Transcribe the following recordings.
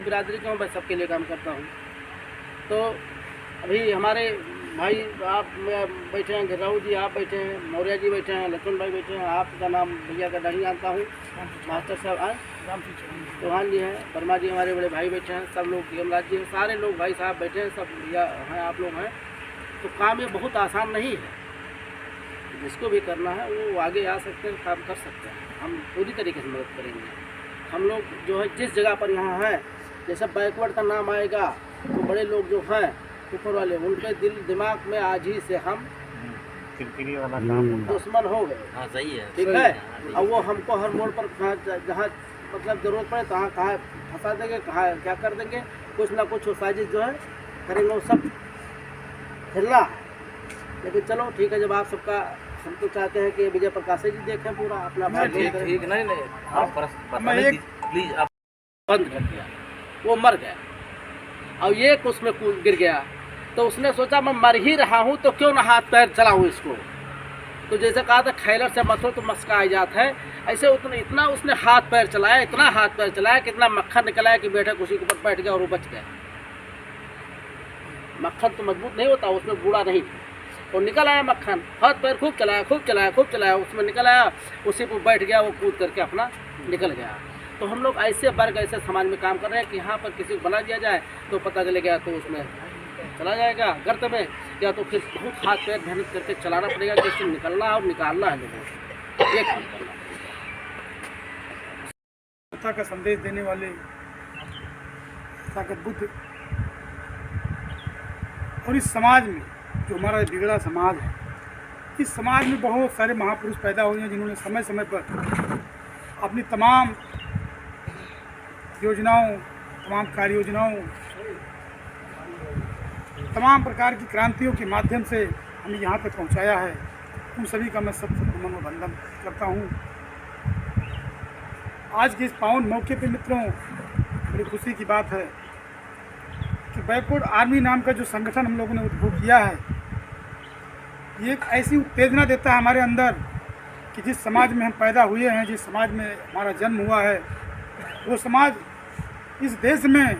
बिरादरी का हूँ, मैं सबके लिए काम करता हूँ। तो अभी हमारे भाई आप बैठे हैं, गिर्राऊ जी आप बैठे हैं, मौर्य जी बैठे हैं, लक्ष्मण भाई बैठे हैं, आपका नाम भैया का नहीं जानता हूँ, मास्टर साहब आए, चौहान जी हैं, वर्मा जी हमारे बड़े भाई बैठे हैं, सब लोग यमराज जी हैं, सारे लोग भाई साहब बैठे हैं, सब भैया हैं, आप लोग हैं। तो काम ये बहुत आसान नहीं है, जिसको भी करना है वो आगे आ सकते हैं, काम कर सकते हैं। हम पूरी तरीके से मदद करेंगे। हम लोग जो है जिस जगह पर यहाँ हैं, जैसे बैकवर्ड का नाम आएगा तो बड़े लोग जो हैं ऊपर वाले, उनके दिल दिमाग में आज ही से हम वाला काम दुश्मन हो गए। हाँ सही है, ठीक है। अब वो हमको हर मोड़ पर जहाँ मतलब ज़रूरत पड़े तहाँ कहाँ फंसा देंगे, कहाँ क्या कर देंगे, कुछ ना कुछ साजिश जो है करेंगे, वो सब हिलना है। लेकिन चलो ठीक है, जब आप सबका हम तो चाहते हैं कि विजय प्रकाश जी देखें पूरा अपना भाग ठीक नहीं आप प्लीज आप बंद कर दिया, वो मर गया। और ये उसमें गिर गया तो उसने सोचा मैं मर ही रहा हूँ तो क्यों ना हाथ पैर चलाऊँ इसको। तो जैसे कहा था खैलर से मत हो तो मस्का आ जाता है, ऐसे इतना उसने हाथ पैर चलाया, इतना हाथ पैर चलाया कि इतना मक्खन निकला कि बैठक उसी के ऊपर बैठ गया और वो बच गया। मक्खन तो मजबूत नहीं होता, उसमें बूढ़ा नहीं और निकल आया मक्खन, हाथ पैर खूब चलाया, उसमें निकल आया, उसी पर बैठ गया, वो कूद करके अपना निकल गया। तो हम लोग ऐसे वर्ग ऐसे समाज में काम कर रहे हैं कि यहाँ पर किसी को बना दिया जाए तो पता चले गया तो उसमें चला जाएगा गर्त में, या तो फिर बहुत हाथ पैर मेहनत करके चलाना पड़ेगा कि इससे निकलना और निकालना है लोगों को, ये काम करना। कथा का संदेश देने वाले ताकत बुद्ध और इस समाज में जो हमारा बिगड़ा समाज है, इस समाज में बहुत सारे महापुरुष पैदा हुए हैं जिन्होंने समय समय पर अपनी तमाम योजनाओं, तमाम कार्य योजनाओं, तमाम प्रकार की क्रांतियों के माध्यम से हमें यहाँ तक पहुँचाया है। उन सभी का मैं सबसे नमन व वंदन करता हूँ। आज के इस पावन मौके पे मित्रों, बड़ी खुशी की बात है कि बैकवर्ड आर्मी नाम का जो संगठन हम लोगों ने उद्भव किया है, ये एक ऐसी उत्तेजना देता है हमारे अंदर कि जिस समाज में हम पैदा हुए हैं, जिस समाज में हमारा जन्म हुआ है, वो समाज इस देश में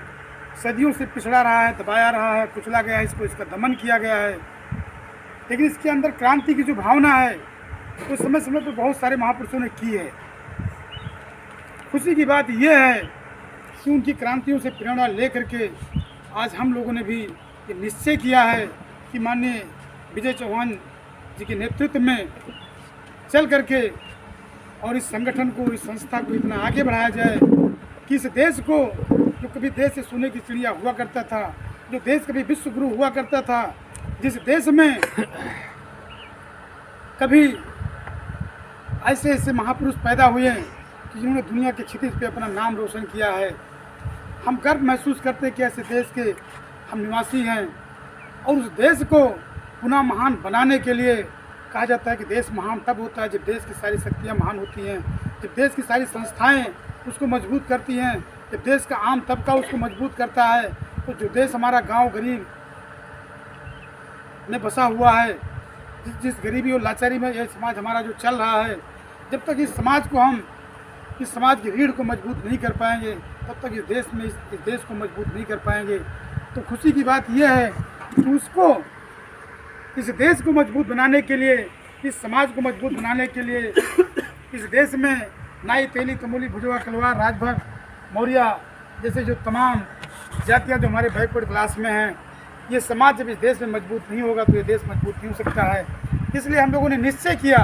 सदियों से पिछड़ा रहा है, दबाया रहा है, कुचला गया है, इसका दमन किया गया है। लेकिन इसके अंदर क्रांति की जो भावना है वो समय समय पर बहुत सारे महापुरुषों ने की है। खुशी की बात यह है कि उनकी क्रांतियों से प्रेरणा लेकर के आज हम लोगों ने भी ये निश्चय किया है कि माननीय विजय चौहान जी के नेतृत्व में चल करके और इस संगठन को, इस संस्था को इतना आगे बढ़ाया जाए कि इस देश को, जो कभी देश से सोने की चिड़िया हुआ करता था, जो देश कभी विश्व गुरु हुआ करता था, जिस देश में कभी ऐसे ऐसे महापुरुष पैदा हुए हैं कि जिन्होंने दुनिया के क्षितिज पे अपना नाम रोशन किया है, हम गर्व महसूस करते हैं कि ऐसे देश के हम निवासी हैं। और उस देश को पुनः महान बनाने के लिए कहा जाता है कि देश महान तब होता है जब देश की सारी शक्तियाँ महान होती हैं, जब देश की सारी संस्थाएं उसको मजबूत करती हैं, जब देश का आम तबका उसको मजबूत करता है। तो जो देश हमारा गांव गरीब में बसा हुआ है, जिस गरीबी और लाचारी में यह समाज हमारा जो चल रहा है, जब तक इस समाज को हम, इस समाज की रीढ़ को मजबूत नहीं कर पाएंगे, तब तक इस देश को मजबूत नहीं कर पाएंगे। तो खुशी की बात यह है कि उसको, इस देश को मजबूत बनाने के लिए, इस समाज को मजबूत बनाने के लिए इस देश में नाई, तेली, तमोली, भुजवा, कलवार, राजभर, मौर्य जैसे जो तमाम जातियाँ जो हमारे बैकवर्ड क्लास में हैं, ये समाज जब इस देश में मजबूत नहीं होगा तो ये देश मजबूत नहीं हो सकता है। इसलिए हम लोगों ने निश्चय किया,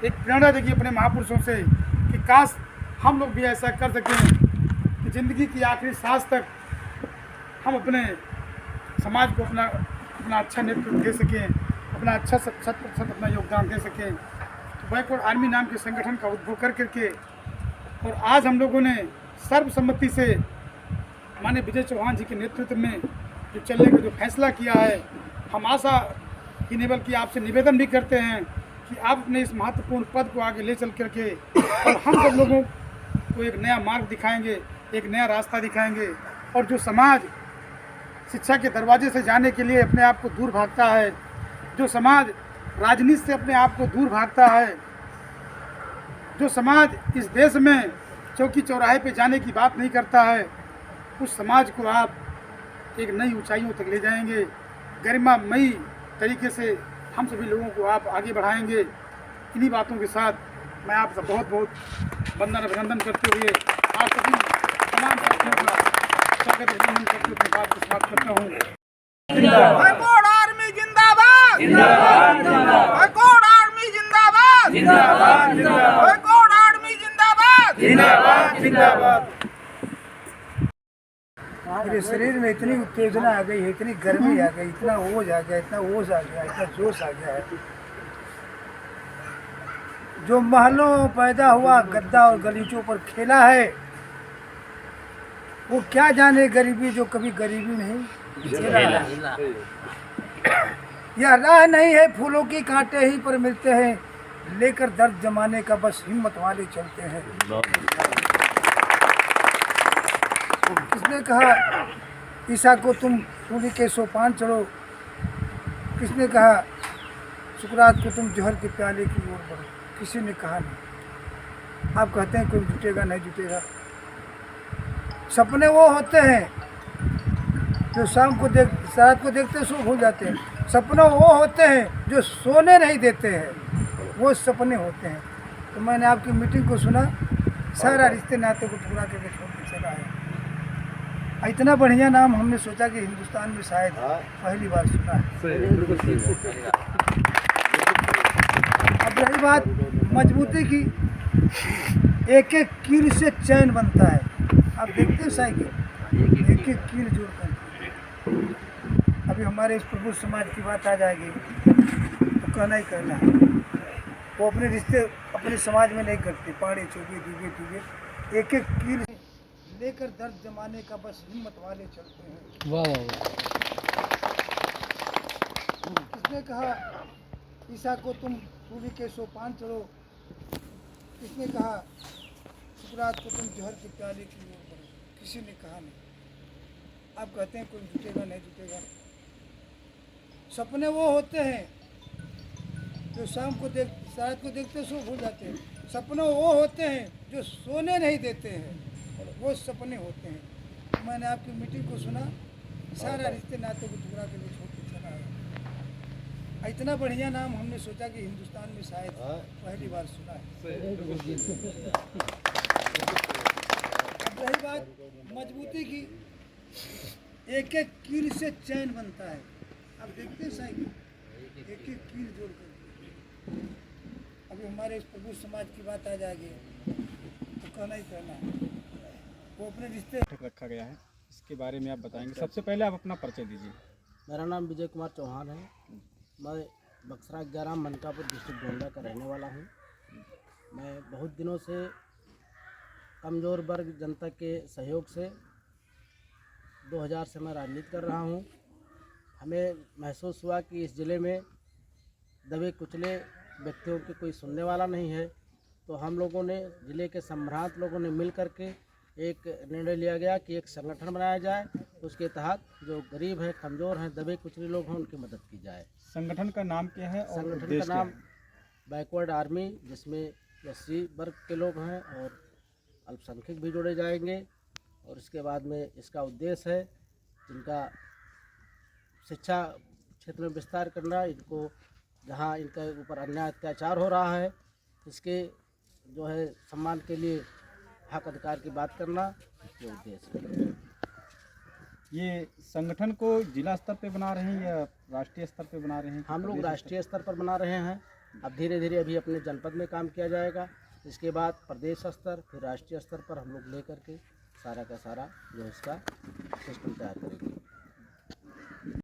एक प्रेरणा देखी अपने महापुरुषों से कि काश हम लोग भी ऐसा कर सकें कि ज़िंदगी की आखिरी सांस तक हम अपने समाज को अपना अच्छा नेतृत्व दे सकें, अपना अच्छा 100% अपना योगदान दे सकें। तो बैकवर्ड आर्मी नाम के संगठन का उद्भव कर करके और आज हम लोगों ने सर्वसम्मति से माननीय विजय चौहान जी के नेतृत्व में जो चलने का जो फैसला किया है, हम आशा ही नहीं बल्कि आपसे निवेदन भी करते हैं कि आप अपने इस महत्वपूर्ण पद को आगे ले चल करके और हम सब लोगों को एक नया मार्ग दिखाएंगे, एक नया रास्ता दिखाएंगे। और जो समाज शिक्षा के दरवाजे से जाने के लिए अपने आप को दूर भागता है, जो समाज राजनीति से अपने आप को दूर भागता है, जो समाज इस देश में चौकी चौराहे पे जाने की बात नहीं करता है, उस समाज को आप एक नई ऊंचाइयों तक ले जाएंगे। गरिमामयी तरीके से हम सभी लोगों को आप आगे बढ़ाएंगे। इन्हीं बातों के साथ मैं आपका बहुत बहुत वंदन अभिनंदन करते हुए आप सभी तमाम साथियों का स्वागत अभिनंदन करते हुए बात को समाप्त करता हूँ। हाईकोर्ट आर्मी जिंदाबाद जिंदाबाद हाईकोर्ट आर्मी जिंदाबाद जिंदाबाद हाईकोर्ट आर्मी जिंदाबाद जिंदाबाद। मेरे शरीर में इतनी उत्तेजना आ गई है, इतनी गर्मी आ गई, इतना ओज आ गया, इतना ओज आ गया, इतना जोश आ गया है। जो महलों पैदा हुआ गद्दा और गलीचों पर खेला है, वो क्या जाने गरीबी जो कभी गरीबी नहीं झेला है। यह राह नहीं है फूलों की कांटे ही पर मिलते हैं, लेकर दर्द जमाने का बस हिम्मत वाले चलते हैं। किसने कहा ईसा को तुम सूली के सोपान चढ़ो, किसने कहा सुकरात को तुम जहर के प्याले की ओर बढ़ो, किसी ने कहा नहीं। आप कहते हैं कोई जुटेगा नहीं जुटेगा। सपने वो होते हैं जो शाम को रात को देखते सो भूल जाते हैं। सपने वो होते हैं जो सोने नहीं देते हैं, वो सपने होते हैं। तो मैंने आपकी मीटिंग को सुना, सारा रिश्ते नाते को पूरा करके छोड़ के चला है। इतना बढ़िया नाम हमने सोचा कि हिंदुस्तान में शायद पहली बार सुना है। अब रही बात मजबूती की, एक एक कील से चैन बनता है। आप देखते हैं साइकिल एक एक कील जोड़ कर। अभी हमारे इस प्रभु समाज की बात आ जाएगी तो कहना ही कहना है। वो अपने रिश्ते अपने समाज में नहीं करते, पाड़े चौबे दीवे दीवे एक एक कील लेकर दर्द जमाने का बस हिम्मत वाले चलते हैं। वाह वाह। किसने कहा ईसा को तुम सूली के सोपान चढ़ो, किसने कहा सुकरात को तुम जहर के प्याले की ओर बढ़ो, किसी ने कहा नहीं। आप कहते हैं कोई जुटेगा नहीं जुटेगा। सपने वो होते हैं जो शाम को रात को देखते सो भूल जाते हैं। सपने वो होते हैं जो सोने नहीं देते हैं, वो सपने होते हैं। मैंने आपकी मीटिंग को सुना, सारा रिश्ते नाते को टुकड़ा के छोड़ के चला है। इतना बढ़िया नाम हमने सोचा कि हिंदुस्तान में शायद पहली बार सुना है। अब रही बात मजबूती की, एक एक कील से चैन बनता है। आप देखते हैं साइकिल एक एक कील जोड़ कर। अभी हमारे इस प्रभु समाज की बात आ जाएगी तो कहना ही कहना है। वो अपने रिश्ते रखा गया है, इसके बारे में आप बताएंगे। सबसे पहले आप अपना परिचय दीजिए। मेरा नाम विजय कुमार चौहान है। मैं बक्सरा 11 मनकापुर डिस्ट्रिक्ट गोंडा का रहने वाला हूँ। मैं बहुत दिनों से कमज़ोर वर्ग जनता के सहयोग से 2000 से मैं राजनीति कर रहा हूँ। हमें महसूस हुआ कि इस ज़िले में दबे कुचले व्यक्तियों की कोई सुनने वाला नहीं है, तो हम लोगों ने ज़िले के सम्भ्रांत लोगों ने मिल कर के एक निर्णय लिया गया कि एक संगठन बनाया जाए, उसके तहत जो गरीब हैं, कमज़ोर हैं, दबे कुचले लोग हैं, उनकी मदद की जाए। संगठन का नाम क्या है और संगठन उद्देश्य का क्या नाम है? बैकवर्ड आर्मी, जिसमें SC वर्ग के लोग हैं और अल्पसंख्यक भी जोड़े जाएंगे। और इसके बाद में इसका उद्देश्य है जिनका शिक्षा क्षेत्र में विस्तार करना, इनको जहाँ इनके ऊपर अन्याय अत्याचार हो रहा है इसके जो है सम्मान के लिए हक अधिकार की बात करना, ये उद्देश्य है। ये संगठन को जिला स्तर पे बना रहे हैं या राष्ट्रीय स्तर पे बना रहे हैं? हम लोग राष्ट्रीय स्तर पर बना रहे हैं। अब धीरे धीरे अभी अपने जनपद में काम किया जाएगा, इसके बाद प्रदेश स्तर, फिर राष्ट्रीय स्तर पर हम लोग लेकर के सारा का सारा जो इसका सिस्टम तैयार करेंगे।